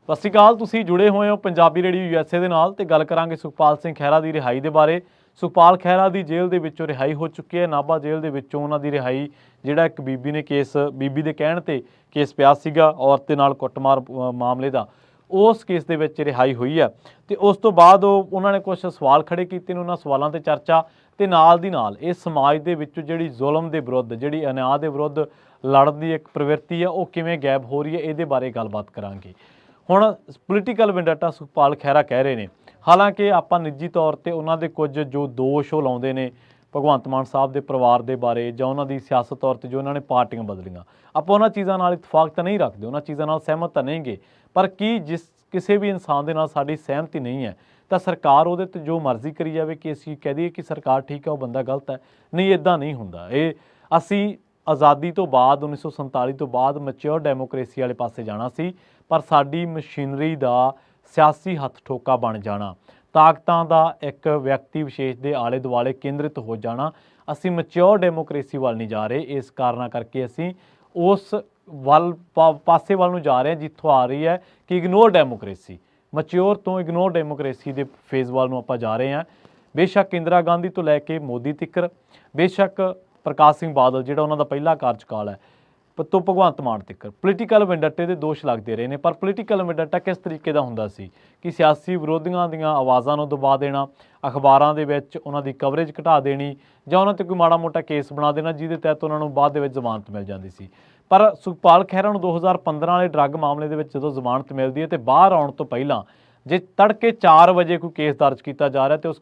ਸਤਿ ਸ਼੍ਰੀ ਅਕਾਲ। ਤੁਸੀਂ ਜੁੜੇ ਹੋਏ ਹੋ ਪੰਜਾਬੀ ਰੇਡੀਓ USA ਦੇ ਨਾਲ ਤੇ ਗੱਲ ਕਰਾਂਗੇ ਸੁਖਪਾਲ ਸਿੰਘ ਖਹਿਰਾ ਦੀ ਰਿਹਾਈ ਦੇ ਬਾਰੇ। ਸੁਖਪਾਲ ਖਹਿਰਾ ਦੀ ਜੇਲ੍ਹ ਦੇ ਵਿੱਚੋਂ ਰਿਹਾਈ ਹੋ ਚੁੱਕੀ ਹੈ। ਨਾਭਾ ਜੇਲ੍ਹ ਦੇ ਵਿੱਚੋਂ ਉਹਨਾਂ ਦੀ ਰਿਹਾਈ, ਜਿਹੜਾ ਇੱਕ ਬੀਬੀ ਨੇ ਕੇਸ, ਬੀਬੀ ਦੇ ਕਹਿਣ ਤੇ ਕੇਸ ਪਿਆ ਸੀਗਾ ਔਰਤ ਦੇ ਨਾਲ ਕੁੱਟਮਾਰ ਮਾਮਲੇ ਦਾ, ਉਸ ਕੇਸ ਦੇ ਵਿੱਚ ਰਿਹਾਈ ਹੋਈ ਹੈ। ਤੇ ਉਸ ਤੋਂ ਬਾਅਦ ਉਹਨਾਂ ਨੇ ਕੁਝ ਸਵਾਲ ਖੜੇ ਕੀਤੇ ਨੇ। ਉਹਨਾਂ ਸਵਾਲਾਂ ਤੇ ਚਰਚਾ ਤੇ ਨਾਲ ਦੀ ਨਾਲ ਇਹ ਸਮਾਜ ਦੇ ਵਿੱਚ ਜਿਹੜੀ ਜ਼ੁਲਮ ਦੇ ਵਿਰੁੱਧ, ਜਿਹੜੀ ਅਨਿਆਂ ਦੇ ਵਿਰੁੱਧ ਲੜਨ ਦੀ ਇੱਕ ਪ੍ਰਵਿਰਤੀ ਆ, ਉਹ ਕਿਵੇਂ ਗਾਇਬ ਹੋ ਰਹੀ ਹੈ, ਇਹਦੇ ਬਾਰੇ ਗੱਲਬਾਤ ਕਰਾਂਗੇ। ਹੁਣ ਪੋਲੀਟੀਕਲ ਵੈਂਡੇਟਾ ਸੁਖਪਾਲ ਖਹਿਰਾ ਕਹਿ ਰਹੇ ਨੇ। ਹਾਲਾਂਕਿ ਆਪਾਂ ਨਿੱਜੀ ਤੌਰ ਤੇ ਉਹਨਾਂ ਦੇ ਕੁਝ ਜੋ ਦੋਸ਼ ਉਹ ਲਾਉਂਦੇ ਨੇ ਭਗਵੰਤ ਮਾਨ ਸਾਹਿਬ ਦੇ ਪਰਿਵਾਰ ਦੇ ਬਾਰੇ ਜਾਂ ਉਹਨਾਂ ਦੀ ਸਿਆਸਤ ਤੌਰ ਤੇ ਜੋ ਉਹਨਾਂ ਨੇ ਪਾਰਟੀਆਂ ਬਦਲੀਆਂ, ਆਪਾਂ ਉਹਨਾਂ ਚੀਜ਼ਾਂ ਨਾਲ ਇਤਫਾਕ ਤਾਂ ਨਹੀਂ ਰੱਖਦੇ, ਉਹਨਾਂ ਚੀਜ਼ਾਂ ਨਾਲ ਸਹਿਮਤ ਤਾਂ ਨਹੀਂ ਗੇ। ਪਰ ਜਿਸ ਕਿਸੇ ਵੀ ਇਨਸਾਨ ਦੇ ਨਾਲ ਸਾਡੀ ਸਹਿਮਤੀ ਨਹੀਂ ਹੈ ਤਾਂ ਸਰਕਾਰ ਉਹਦੇ ਤੇ ਜੋ ਮਰਜ਼ੀ ਕਰੀ ਜਾਵੇ ਕਿ ਅਸੀਂ ਕਹਿ ਦਈਏ ਕਿ ਸਰਕਾਰ ਠੀਕ ਹੈ, ਉਹ ਬੰਦਾ ਗਲਤ ਹੈ। ਨਹੀਂ, ਇੱਦਾਂ ਨਹੀਂ ਹੁੰਦਾ। ਇਹ ਅਸੀਂ ਆਜ਼ਾਦੀ ਤੋਂ ਬਾਅਦ 1947 ਤੋਂ ਬਾਅਦ ਮੈਚਿਓਰ ਡੈਮੋਕ੍ਰੇਸੀ ਵਾਲੇ ਪਾਸੇ ਜਾਣਾ ਸੀ, ਪਰ ਸਾਡੀ ਮਸ਼ੀਨਰੀ ਦਾ ਸਿਆਸੀ ਹੱਥ ਠੋਕਾ ਬਣ ਜਾਣਾ, ਤਾਕਤਾਂ ਦਾ ਇੱਕ ਵਿਅਕਤੀ ਵਿਸ਼ੇਸ਼ ਦੇ ਆਲੇ ਦੁਆਲੇ ਕੇਂਦਰਿਤ ਹੋ ਜਾਣਾ, ਅਸੀਂ ਮੈਚਿਓਰ ਡੈਮੋਕ੍ਰੇਸੀ ਵੱਲ ਨਹੀਂ ਜਾ ਰਹੇ। ਇਸ ਕਾਰਨਾਂ ਕਰਕੇ ਅਸੀਂ ਉਸ ਪਾਸੇ ਵੱਲ ਨੂੰ ਜਾ ਰਹੇ ਹਾਂ ਜਿੱਥੋਂ ਆ ਰਹੀ ਹੈ ਕਿ ਇਗਨੋਰ ਡੈਮੋਕ੍ਰੇਸੀ, ਮੈਚਿਓਰ ਤੋਂ ਇਗਨੋਰ ਡੈਮੋਕ੍ਰੇਸੀ ਦੇ ਫੇਜ਼ ਵੱਲ ਨੂੰ ਆਪਾਂ ਜਾ ਰਹੇ ਹਾਂ। ਬੇਸ਼ੱਕ ਇੰਦਰਾ ਗਾਂਧੀ ਤੋਂ ਲੈ ਕੇ ਮੋਦੀ ਤੱਕ, ਬੇਸ਼ੱਕ ਪ੍ਰਕਾਸ਼ ਸਿੰਘ ਬਾਦਲ ਜਿਹੜਾ ਉਹਨਾਂ ਦਾ ਪਹਿਲਾ ਕਾਰਜਕਾਲ ਹੈ ਤੋਂ ਭਗਵੰਤ ਮਾਨ ਤੱਕ ਪੋਲੀਟੀਕਲ ਵੈਂਡੇਟੇ ਦੇ ਦੋਸ਼ ਲੱਗਦੇ ਰਹੇ ਨੇ। ਪਰ ਪੋਲੀਟੀਕਲ ਵੈਂਡੇਟਾ ਕਿਸ ਤਰੀਕੇ ਦਾ ਹੁੰਦਾ ਸੀ ਕਿ ਸਿਆਸੀ ਵਿਰੋਧੀਆਂ ਦੀਆਂ ਆਵਾਜ਼ਾਂ ਨੂੰ ਦਬਾ ਦੇਣਾ, ਅਖਬਾਰਾਂ ਦੇ ਵਿੱਚ ਉਹਨਾਂ ਦੀ ਕਵਰੇਜ ਘਟਾ ਦੇਣੀ ਜਾਂ ਉਹਨਾਂ 'ਤੇ ਕੋਈ ਮਾੜਾ ਮੋਟਾ ਕੇਸ ਬਣਾ ਦੇਣਾ ਜਿਹਦੇ ਤਹਿਤ ਉਹਨਾਂ ਨੂੰ ਬਾਅਦ ਦੇ ਵਿੱਚ ਜ਼ਮਾਨਤ ਮਿਲ ਜਾਂਦੀ ਸੀ। ਪਰ ਸੁਖਪਾਲ ਖਹਿਰਾ ਨੂੰ 2015 ਵਾਲੇ ਡਰੱਗ ਮਾਮਲੇ ਦੇ ਵਿੱਚ ਜਦੋਂ ਜ਼ਮਾਨਤ ਮਿਲਦੀ ਹੈ ਤੇ ਬਾਹਰ ਆਉਣ ਤੋਂ ਪਹਿਲਾਂ ਜੇ ਤੜਕੇ 4 ਵਜੇ ਕੋਈ ਕੇਸ ਦਰਜ ਕੀਤਾ ਜਾ ਰਿਹਾ ਤੇ ਉਸ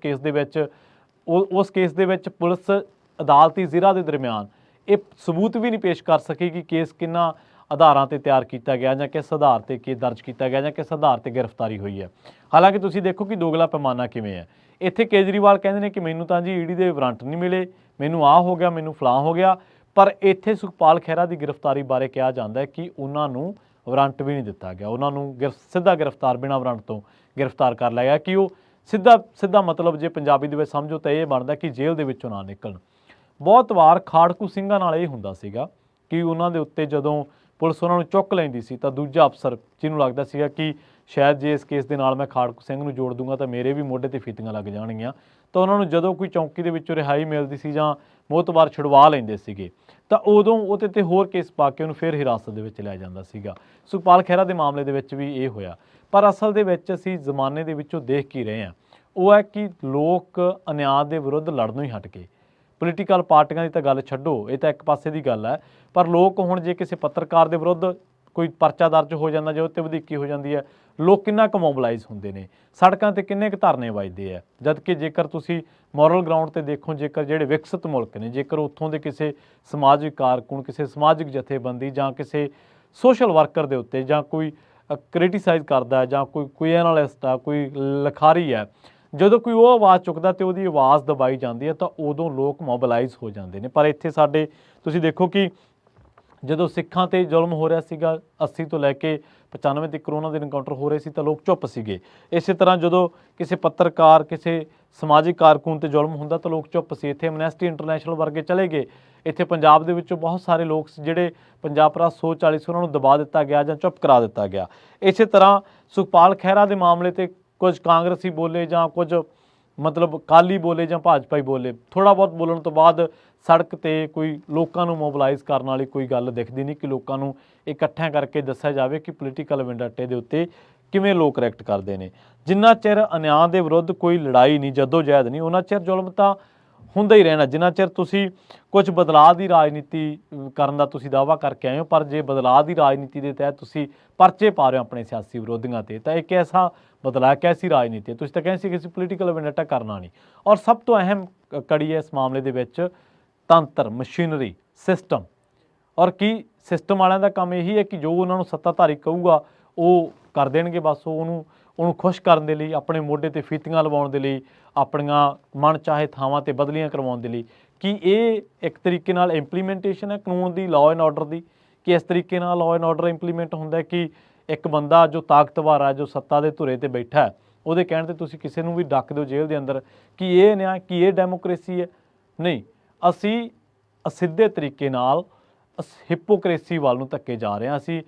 ਕੇਸ ਦੇ ਵਿੱਚ ਪੁਲਿਸ ਅਦਾਲਤੀ ਜ਼ਿਲ੍ਹਾ ਦੇ ਦਰਮਿਆਨ ਇਹ ਸਬੂਤ ਵੀ ਨਹੀਂ ਪੇਸ਼ ਕਰ ਸਕੀ ਕਿ ਕੇਸ ਕਿੰਨਾ ਆਧਾਰਾਂ ਤੇ ਤਿਆਰ ਕੀਤਾ ਗਿਆ ਜਾਂ ਕਿਸ ਆਧਾਰ ਤੇ ਕੇਸ ਦਰਜ ਕੀਤਾ ਗਿਆ ਜਾਂ ਕਿਸ ਆਧਾਰ ਤੇ ਗ੍ਰਿਫਤਾਰੀ ਹੋਈ ਹੈ। ਹਾਲਾਂਕਿ ਤੁਸੀਂ ਦੇਖੋ ਕਿ ਦੋਗਲਾ ਪੈਮਾਨਾ ਕਿਵੇਂ ਹੈ। ਇੱਥੇ ਕੇਜਰੀਵਾਲ ਕਹਿੰਦੇ ਨੇ ਕਿ ਮੈਨੂੰ ਤਾਂ ਜੀ ਈਡੀ ਦੇ ਵਾਰੰਟ ਨਹੀਂ ਮਿਲੇ, ਮੈਨੂੰ ਆਹ ਹੋ ਗਿਆ, ਮੈਨੂੰ ਫਲਾਂ ਹੋ ਗਿਆ। ਪਰ ਇੱਥੇ ਸੁਖਪਾਲ ਖਹਿਰਾ ਦੀ ਗ੍ਰਿਫਤਾਰੀ ਬਾਰੇ ਕਿਹਾ ਜਾਂਦਾ ਹੈ ਕਿ ਉਹਨਾਂ ਨੂੰ ਵਾਰੰਟ ਵੀ ਨਹੀਂ ਦਿੱਤਾ ਗਿਆ, ਉਹਨਾਂ ਨੂੰ ਸਿੱਧਾ ਗ੍ਰਿਫਤਾਰ ਬਿਨਾਂ ਵਾਰੰਟ ਤੋਂ ਗ੍ਰਿਫਤਾਰ ਕਰ ਲਿਆ ਗਿਆ ਕਿ ਉਹ ਸਿੱਧਾ ਮਤਲਬ ਜੇ ਪੰਜਾਬੀ ਦੇ ਵਿੱਚ ਸਮਝੋ ਤਾਂ ਇਹ ਬਣਦਾ ਕਿ ਜੇਲ੍ਹ ਦੇ ਵਿੱਚੋਂ ਨਾ ਨਿਕਲਣ। ਬਹੁਤ ਵਾਰ ਖਾੜਕੂ ਸਿੰਘਾਂ ਨਾਲ ਇਹ ਹੁੰਦਾ ਸੀਗਾ ਕਿ ਉਹਨਾਂ ਦੇ ਉੱਤੇ ਜਦੋਂ ਪੁਲਿਸ ਉਹਨਾਂ ਨੂੰ ਚੁੱਕ ਲੈਂਦੀ ਸੀ ਤਾਂ ਦੂਜਾ ਅਫਸਰ ਜਿਹਨੂੰ ਲੱਗਦਾ ਸੀਗਾ ਕਿ ਸ਼ਾਇਦ ਜੇ ਇਸ ਕੇਸ ਦੇ ਨਾਲ ਮੈਂ ਖਾੜਕੂ ਸਿੰਘ ਨੂੰ ਜੋੜ ਦੂੰਗਾ ਤਾਂ ਮੇਰੇ ਵੀ ਮੋਢੇ 'ਤੇ ਫੀਤੀਆਂ ਲੱਗ ਜਾਣਗੀਆਂ, ਤਾਂ ਉਹਨਾਂ ਨੂੰ ਜਦੋਂ ਕੋਈ ਚੌਂਕੀ ਦੇ ਵਿੱਚੋਂ ਰਿਹਾਈ ਮਿਲਦੀ ਸੀ ਜਾਂ ਮੋਹਤਬਾਰ ਛੁਡਵਾ ਲੈਂਦੇ ਸੀਗੇ ਤਾਂ ਉਦੋਂ ਉਹਦੇ 'ਤੇ ਹੋਰ ਕੇਸ ਪਾ ਕੇ ਉਹਨੂੰ ਫਿਰ ਹਿਰਾਸਤ ਦੇ ਵਿੱਚ ਲਿਆ ਜਾਂਦਾ ਸੀਗਾ। ਸੁਖਪਾਲ ਖਹਿਰਾ ਦੇ ਮਾਮਲੇ ਦੇ ਵਿੱਚ ਵੀ ਇਹ ਹੋਇਆ। ਪਰ ਅਸਲ ਦੇ ਵਿੱਚ ਅਸੀਂ ਜ਼ਮਾਨੇ ਦੇ ਵਿੱਚੋਂ ਦੇਖ ਕੀ ਰਹੇ ਹਾਂ, ਉਹ ਹੈ ਕਿ ਲੋਕ ਅਨਿਆਂ ਦੇ ਵਿਰੁੱਧ ਲੜਨੋਂ ਹੀ ਹਟ ਗਏ। ਪੋਲੀਟੀਕਲ ਪਾਰਟੀਆਂ ਦੀ ਤਾਂ ਗੱਲ ਛੱਡੋ, ਇਹ ਤਾਂ ਇੱਕ ਪਾਸੇ ਦੀ ਗੱਲ ਹੈ, ਪਰ ਲੋਕ ਹੁਣ ਜੇ ਕਿਸੇ ਪੱਤਰਕਾਰ ਦੇ ਵਿਰੁੱਧ ਕੋਈ ਪਰਚਾ ਦਰਜ ਹੋ ਜਾਂਦਾ ਜਾਂ ਉੱਤੇ ਵਧੀਕੀ ਹੋ ਜਾਂਦੀ ਹੈ, ਲੋਕ ਕਿੰਨਾ ਕੁ ਮੋਬਲਾਈਜ਼ ਹੁੰਦੇ ਨੇ, ਸੜਕਾਂ 'ਤੇ ਕਿੰਨੇ ਕੁ ਧਰਨੇ ਵੱਜਦੇ ਆ। ਜਦ ਕਿ ਜੇਕਰ ਤੁਸੀਂ ਮੋਰਲ ਗਰਾਊਂਡ 'ਤੇ ਦੇਖੋ, ਜੇਕਰ ਜਿਹੜੇ ਵਿਕਸਿਤ ਮੁਲਕ ਨੇ, ਜੇਕਰ ਉੱਥੋਂ ਦੇ ਕਿਸੇ ਸਮਾਜਿਕ ਕਾਰਕੁਨ, ਕਿਸੇ ਸਮਾਜਿਕ ਜਥੇਬੰਦੀ ਜਾਂ ਕਿਸੇ ਸੋਸ਼ਲ ਵਰਕਰ ਦੇ ਉੱਤੇ ਜਾਂ ਕੋਈ ਕ੍ਰਿਟੀਸਾਈਜ਼ ਕਰਦਾ ਜਾਂ ਕੋਈ ਐਨਾਲਿਸਟ ਆ, ਕੋਈ ਲਿਖਾਰੀ ਹੈ, ਜਦੋਂ ਕੋਈ ਉਹ ਆਵਾਜ਼ ਚੁੱਕਦਾ ਤੇ ਉਹਦੀ ਆਵਾਜ਼ ਦਬਾਈ ਜਾਂਦੀ ਹੈ ਤਾਂ ਉਦੋਂ ਲੋਕ ਮੋਬਲਾਈਜ਼ ਹੋ ਜਾਂਦੇ ਨੇ। ਪਰ ਇੱਥੇ ਸਾਡੇ ਤੁਸੀਂ ਦੇਖੋ ਕਿ ਜਦੋਂ ਸਿੱਖਾਂ 'ਤੇ ਜ਼ੁਲਮ ਹੋ ਰਿਹਾ ਸੀਗਾ 80 ਤੋਂ ਲੈ ਕੇ 95 ਤੱਕ ਉਹਨਾਂ ਦੇ ਇਨਕਾਊਂਟਰ ਹੋ ਰਹੇ ਸੀ ਤਾਂ ਲੋਕ ਚੁੱਪ ਸੀਗੇ। ਇਸੇ ਤਰ੍ਹਾਂ ਜਦੋਂ ਕਿਸੇ ਪੱਤਰਕਾਰ, ਕਿਸੇ ਸਮਾਜਿਕ ਕਾਰਕੁਨ 'ਤੇ ਜ਼ੁਲਮ ਹੁੰਦਾ ਤਾਂ ਲੋਕ ਚੁੱਪ ਸੀ। ਇੱਥੇ ਐਮਨੈਸਟੀ ਇੰਟਰਨੈਸ਼ਨਲ ਵਰਗੇ ਚਲੇ ਗਏ। ਇੱਥੇ ਪੰਜਾਬ ਦੇ ਵਿੱਚੋਂ ਬਹੁਤ ਸਾਰੇ ਲੋਕ ਜਿਹੜੇ ਪੰਜਾਬ ਭਰਾ ਸੋਚ ਵਾਲੇ ਸੀ ਉਹਨਾਂ ਨੂੰ ਦਬਾ ਦਿੱਤਾ ਗਿਆ ਜਾਂ ਚੁੱਪ ਕਰਾ ਦਿੱਤਾ ਗਿਆ। ਇਸੇ ਤਰ੍ਹਾਂ ਸੁਖਪਾਲ ਖਹਿਰਾ ਦੇ ਮਾਮਲੇ 'ਤੇ ਕੁਝ ਕਾਂਗਰਸੀ ਬੋਲੇ ਜਾਂ ਕੁਝ ਮਤਲਬ ਅਕਾਲੀ ਬੋਲੇ ਜਾਂ ਭਾਜਪਾਈ ਬੋਲੇ, ਥੋੜ੍ਹਾ ਬਹੁਤ ਬੋਲਣ ਤੋਂ ਬਾਅਦ ਸੜਕ 'ਤੇ ਕੋਈ ਲੋਕਾਂ ਨੂੰ ਮੋਬਲਾਈਜ਼ ਕਰਨ ਵਾਲੀ ਕੋਈ ਗੱਲ ਦਿਖਦੀ ਨਹੀਂ ਕਿ ਲੋਕਾਂ ਨੂੰ ਇਕੱਠਿਆਂ ਕਰਕੇ ਦੱਸਿਆ ਜਾਵੇ ਕਿ ਪੋਲੀਟੀਕਲ ਵੈਂਡੇਟੇ ਦੇ ਉੱਤੇ ਕਿਵੇਂ ਲੋਕ ਰਿਐਕਟ ਕਰਦੇ ਨੇ। ਜਿੰਨਾ ਚਿਰ ਅਨਿਆਂ ਦੇ ਵਿਰੁੱਧ ਕੋਈ ਲੜਾਈ ਨਹੀਂ, ਜੱਦੋ-ਜਹਿਦ ਨਹੀਂ, ਉਹਨਾਂ ਚਿਰ ਜ਼ੁਲਮ ਤਾਂ ਹੁੰਦਾ ਹੀ ਰਹਿਣਾ। ਜਿੰਨਾ ਚਿਰ ਤੁਸੀਂ ਕੁਝ ਬਦਲਾਅ ਦੀ ਰਾਜਨੀਤੀ ਕਰਨ ਦਾ ਤੁਸੀਂ ਦਾਅਵਾ ਕਰਕੇ ਆਏ ਹੋ, ਪਰ ਜੇ ਬਦਲਾਅ ਦੀ ਰਾਜਨੀਤੀ ਦੇ ਤਹਿਤ ਤੁਸੀਂ ਪਰਚੇ ਪਾ ਰਹੇ ਹੋ ਆਪਣੇ ਸਿਆਸੀ ਵਿਰੋਧੀਆਂ 'ਤੇ, ਤਾਂ ਇੱਕ ਐਸਾ ਬਦਲਾਅ ਕੈਸੀ ਰਾਜਨੀਤੀ ਹੈ। ਤੁਸੀਂ ਤਾਂ ਕਹਿੰਦੇ ਸੀ ਕਿ ਅਸੀਂ ਪੋਲੀਟੀਕਲ ਵੈਂਡੇਟਾ ਕਰਨਾ ਨਹੀਂ। ਔਰ ਸਭ ਤੋਂ ਅਹਿਮ ਕੜੀ ਹੈ ਇਸ ਮਾਮਲੇ ਦੇ ਵਿੱਚ ਤੰਤਰ, ਮਸ਼ੀਨਰੀ, ਸਿਸਟਮ। ਔਰ ਕੀ ਸਿਸਟਮ ਵਾਲਿਆਂ ਦਾ ਕੰਮ ਇਹੀ ਹੈ ਕਿ ਜੋ ਉਹਨਾਂ ਨੂੰ ਸੱਤਾਧਾਰੀ ਕਹੂਗਾ ਉਹ ਕਰ ਦੇਣਗੇ, ਬਸ ਉਹਨੂੰ ਖੁਸ਼ ਕਰਨ ਦੇ ਲਈ, ਆਪਣੇ ਮੋਢੇ 'ਤੇ ਫੀਤੀਆਂ ਲਵਾਉਣ ਦੇ ਲਈ, ਆਪਣੀਆਂ ਮਨ ਚਾਹੇ ਥਾਵਾਂ 'ਤੇ ਬਦਲੀਆਂ ਕਰਵਾਉਣ ਦੇ ਲਈ। ਕਿ ਇਹ ਇੱਕ ਤਰੀਕੇ ਨਾਲ ਇੰਪਲੀਮੈਂਟੇਸ਼ਨ ਹੈ ਕਾਨੂੰਨ ਦੀ, ਲਾਅ ਐਂਡ ਆਰਡਰ ਦੀ, ਕਿ ਇਸ ਤਰੀਕੇ ਨਾਲ ਲਾਅ ਐਂਡ ਆਰਡਰ ਇੰਪਲੀਮੈਂਟ ਹੁੰਦਾ ਕਿ ਇੱਕ ਬੰਦਾ ਜੋ ਤਾਕਤਵਰ ਹੈ, ਜੋ ਸੱਤਾ ਦੇ ਧੁਰੇ 'ਤੇ ਬੈਠਾ ਹੈ, ਉਹਦੇ ਕਹਿਣ 'ਤੇ ਤੁਸੀਂ ਕਿਸੇ ਨੂੰ ਵੀ ਡੱਕ ਦਿਓ ਜੇਲ੍ਹ ਦੇ ਅੰਦਰ, ਕਿ ਇਹ ਨਿਆਂ, ਕਿ ਇਹ ਡੈਮੋਕ੍ਰੇਸੀ ਹੈ? ਨਹੀਂ, ਅਸੀਂ ਅਸਿੱਧੇ ਤਰੀਕੇ ਨਾਲ ਹਿਪੋਕ੍ਰੇਸੀ ਵੱਲ ਨੂੰ ਧੱਕੇ ਜਾ ਰਹੇ ਹਾਂ। ਅਸੀਂ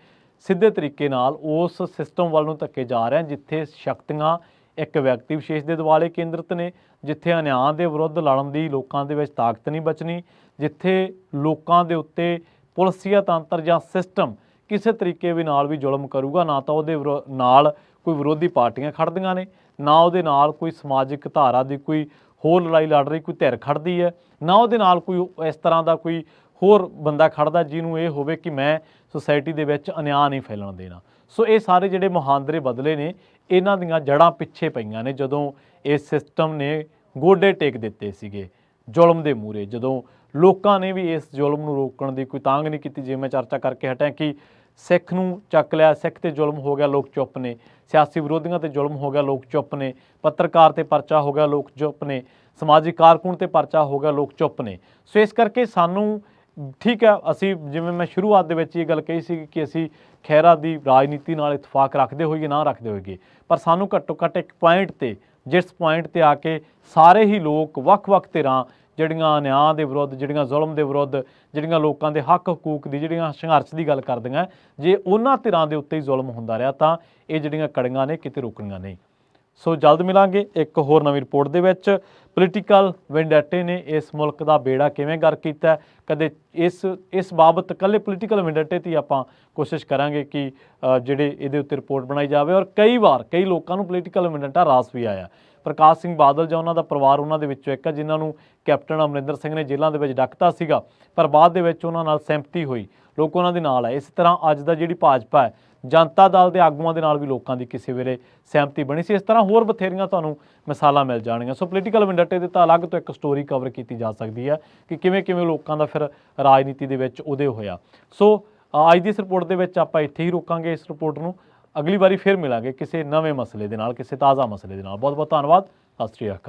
ਸਿੱਧੇ ਤਰੀਕੇ ਨਾਲ ਉਸ ਸਿਸਟਮ ਵੱਲ ਨੂੰ ਧੱਕੇ ਜਾ ਰਹੇ ਹਨ ਜਿੱਥੇ ਸ਼ਕਤੀਆਂ ਇੱਕ ਵਿਅਕਤੀ ਵਿਸ਼ੇਸ਼ ਦੇ ਦੁਆਲੇ ਕੇਂਦਰਿਤ ਨੇ, ਜਿੱਥੇ ਅਨਿਆਂ ਦੇ ਵਿਰੁੱਧ ਲੜਨ ਦੀ ਲੋਕਾਂ ਦੇ ਵਿੱਚ ਤਾਕਤ ਨਹੀਂ ਬਚਣੀ, ਜਿੱਥੇ ਲੋਕਾਂ ਦੇ ਉੱਤੇ ਪੁਲਿਸੀਆ ਤੰਤਰ ਜਾਂ ਸਿਸਟਮ ਕਿਸੇ ਤਰੀਕੇ ਵੀ ਨਾਲ ਵੀ ਜ਼ੁਲਮ ਕਰੂਗਾ, ਨਾ ਤਾਂ ਉਹਦੇ ਨਾਲ ਕੋਈ ਵਿਰੋਧੀ ਪਾਰਟੀਆਂ ਖੜਦੀਆਂ ਨੇ, ਨਾ ਉਹਦੇ ਨਾਲ ਕੋਈ ਸਮਾਜਿਕ ਧਾਰਾ ਦੀ ਕੋਈ ਹੋਰ ਲੜਾਈ ਲੜ ਰਹੀ ਕੋਈ ਧਿਰ ਖੜਦੀ ਹੈ, ਨਾ ਉਹਦੇ ਨਾਲ ਕੋਈ ਇਸ ਤਰ੍ਹਾਂ ਦਾ ਕੋਈ ਹੋਰ ਬੰਦਾ ਖੜਦਾ ਜਿਹਨੂੰ ਇਹ ਹੋਵੇ ਕਿ ਮੈਂ ਸੁਸਾਇਟੀ ਦੇ ਵਿੱਚ ਅਨਿਆਂ ਨਹੀਂ ਫੈਲਣ ਦੇਣਾ। ਸੋ ਇਹ ਸਾਰੇ ਜਿਹੜੇ ਮੁਹਾਂਦਰੇ ਬਦਲੇ ਨੇ, ਇਹਨਾਂ ਦੀਆਂ ਜੜ੍ਹਾਂ ਪਿੱਛੇ ਪਈਆਂ ਨੇ ਜਦੋਂ ਇਸ ਸਿਸਟਮ ਨੇ ਗੋਡੇ ਟੇਕ ਦਿੱਤੇ ਸੀਗੇ ਜ਼ੁਲਮ ਦੇ ਮੂਹਰੇ, ਜਦੋਂ ਲੋਕਾਂ ਨੇ ਵੀ ਇਸ ਜ਼ੁਲਮ ਨੂੰ ਰੋਕਣ ਦੀ ਕੋਈ ਤਾਂਘ ਨਹੀਂ ਕੀਤੀ। ਜੇ ਮੈਂ ਚਰਚਾ ਕਰਕੇ ਹਟਿਆ ਕਿ ਸਿੱਖ ਨੂੰ ਚੱਕ ਲਿਆ, ਸਿੱਖ ਤੇ ਜ਼ੁਲਮ ਹੋ ਗਿਆ, ਲੋਕ ਚੁੱਪ ਨੇ, ਸਿਆਸੀ ਵਿਰੋਧੀਆਂ ਤੇ ਜ਼ੁਲਮ ਹੋ ਗਿਆ, ਲੋਕ ਚੁੱਪ ਨੇ, ਪੱਤਰਕਾਰ ਤੇ ਪਰਚਾ ਹੋ ਗਿਆ, ਲੋਕ ਚੁੱਪ ਨੇ, ਸਮਾਜਿਕ ਕਾਰਕੁਨ ਤੇ ਪਰਚਾ ਹੋ ਗਿਆ, ਲੋਕ ਚੁੱਪ ਨੇ। ਸੋ ਇਸ ਕਰਕੇ ਸਾਨੂੰ ਠੀਕ ਹੈ, ਅਸੀਂ ਜਿਵੇਂ ਮੈਂ ਸ਼ੁਰੂਆਤ ਦੇ ਵਿੱਚ ਇਹ ਗੱਲ ਕਹੀ ਸੀ ਕਿ ਅਸੀਂ ਖਹਿਰਾ ਦੀ ਰਾਜਨੀਤੀ ਨਾਲ ਇਤਫਾਕ ਰੱਖਦੇ ਹੋਈਏ ਨਾ ਰੱਖਦੇ ਹੋਈਏ, ਪਰ ਸਾਨੂੰ ਘੱਟੋ ਘੱਟ ਇੱਕ ਪੁਆਇੰਟ ਤੇ, ਜਿਸ ਪੁਆਇੰਟ ਤੇ ਆ ਕੇ ਸਾਰੇ ਹੀ ਲੋਕ ਵੱਖ-ਵੱਖ ਧਿਰਾਂ ਜਿਹੜੀਆਂ ਨਿਆਂ ਦੇ ਵਿਰੁੱਧ, ਜਿਹੜੀਆਂ ਜ਼ੁਲਮ ਦੇ ਵਿਰੁੱਧ, ਜਿਹੜੀਆਂ ਲੋਕਾਂ ਦੇ ਹੱਕ ਹਕੂਕ ਦੀ ਜਿਹੜੀਆਂ ਸੰਘਰਸ਼ ਦੀ ਗੱਲ ਕਰਦੀਆਂ, ਜੇ ਉਹਨਾਂ ਧਿਰਾਂ ਦੇ ਉੱਤੇ ਹੀ ਜ਼ੁਲਮ ਹੁੰਦਾ ਰਿਹਾ ਤਾਂ ਇਹ ਜਿਹੜੀਆਂ ਕੜੀਆਂ ਨੇ ਕਿਤੇ ਰੁਕਣੀਆਂ ਨਹੀਂ। ਸੋ ਜਲਦ ਮਿਲਾਂਗੇ ਇੱਕ ਹੋਰ ਨਵੀਂ ਰਿਪੋਰਟ ਦੇ ਵਿੱਚ। ਪੋਲੀਟੀਕਲ ਵੈਂਡੇਟੇ ਨੇ ਇਸ ਮੁਲਕ ਦਾ ਬੇੜਾ ਕਿਵੇਂ ਗਰਕ ਕੀਤਾ, ਕਦੇ ਇਸ ਬਾਬਤ ਇਕੱਲੇ ਪੋਲੀਟੀਕਲ ਵੈਂਡੇਟੇ 'ਤੇ ਹੀ ਆਪਾਂ ਕੋਸ਼ਿਸ਼ ਕਰਾਂਗੇ ਕਿ ਜਿਹੜੇ ਇਹਦੇ ਉੱਤੇ ਰਿਪੋਰਟ ਬਣਾਈ ਜਾਵੇ। ਔਰ ਕਈ ਵਾਰ ਕਈ ਲੋਕਾਂ ਨੂੰ ਪੋਲੀਟੀਕਲ ਵੈਂਡੇਟਾ ਰਾਸ ਵੀ ਆਇਆ। ਪ੍ਰਕਾਸ਼ ਸਿੰਘ ਬਾਦਲ ਜਾਂ ਉਹਨਾਂ ਦਾ ਪਰਿਵਾਰ ਉਹਨਾਂ ਦੇ ਵਿੱਚੋਂ ਇੱਕ ਹੈ ਜਿਨ੍ਹਾਂ ਨੂੰ ਕੈਪਟਨ ਅਮਰਿੰਦਰ ਸਿੰਘ ਨੇ ਜੇਲ੍ਹਾਂ ਦੇ ਵਿੱਚ ਡੱਕਤਾ ਸੀਗਾ, ਪਰ ਬਾਅਦ ਦੇ ਵਿੱਚ ਉਹਨਾਂ ਨਾਲ ਸਹਿਮਤੀ ਹੋਈ, ਲੋਕ ਉਹਨਾਂ ਦੇ ਨਾਲ ਆਏ। ਇਸ ਤਰ੍ਹਾਂ ਅੱਜ ਦਾ ਜਿਹੜੀ ਭਾਜਪਾ ਹੈ, ਜਨਤਾ ਦਲ ਦੇ ਆਗੂਆਂ ਦੇ ਨਾਲ ਵੀ ਲੋਕਾਂ ਦੀ ਕਿਸੇ ਵੇਲੇ ਸਹਿਮਤੀ ਬਣੀ ਸੀ। ਇਸ ਤਰ੍ਹਾਂ ਹੋਰ ਬਥੇਰੀਆਂ ਤੁਹਾਨੂੰ ਮਿਸਾਲਾਂ ਮਿਲ ਜਾਣਗੀਆਂ। ਸੋ ਪੋਲੀਟੀਕਲ ਵੈਂਡੇਟੇ ਦੇ ਤਾਂ ਅਲੱਗ ਤੋਂ ਇੱਕ ਸਟੋਰੀ ਕਵਰ ਕੀਤੀ ਜਾ ਸਕਦੀ ਹੈ ਕਿ ਕਿਵੇਂ ਕਿਵੇਂ ਲੋਕਾਂ ਦਾ ਫਿਰ ਰਾਜਨੀਤੀ ਦੇ ਵਿੱਚ ਉਦੈ ਹੋਇਆ। ਸੋ ਅੱਜ ਦੀ ਇਸ ਰਿਪੋਰਟ ਦੇ ਵਿੱਚ ਆਪਾਂ ਇੱਥੇ ਹੀ ਰੋਕਾਂਗੇ ਇਸ ਰਿਪੋਰਟ ਨੂੰ। ਅਗਲੀ ਵਾਰੀ ਫਿਰ ਮਿਲਾਂਗੇ ਕਿਸੇ ਨਵੇਂ ਮਸਲੇ ਦੇ ਨਾਲ, ਕਿਸੇ ਤਾਜ਼ਾ ਮਸਲੇ ਦੇ ਨਾਲ। ਬਹੁਤ ਬਹੁਤ ਧੰਨਵਾਦ। ਸਤਿ ਸ਼੍ਰੀ ਅਕਾਲ।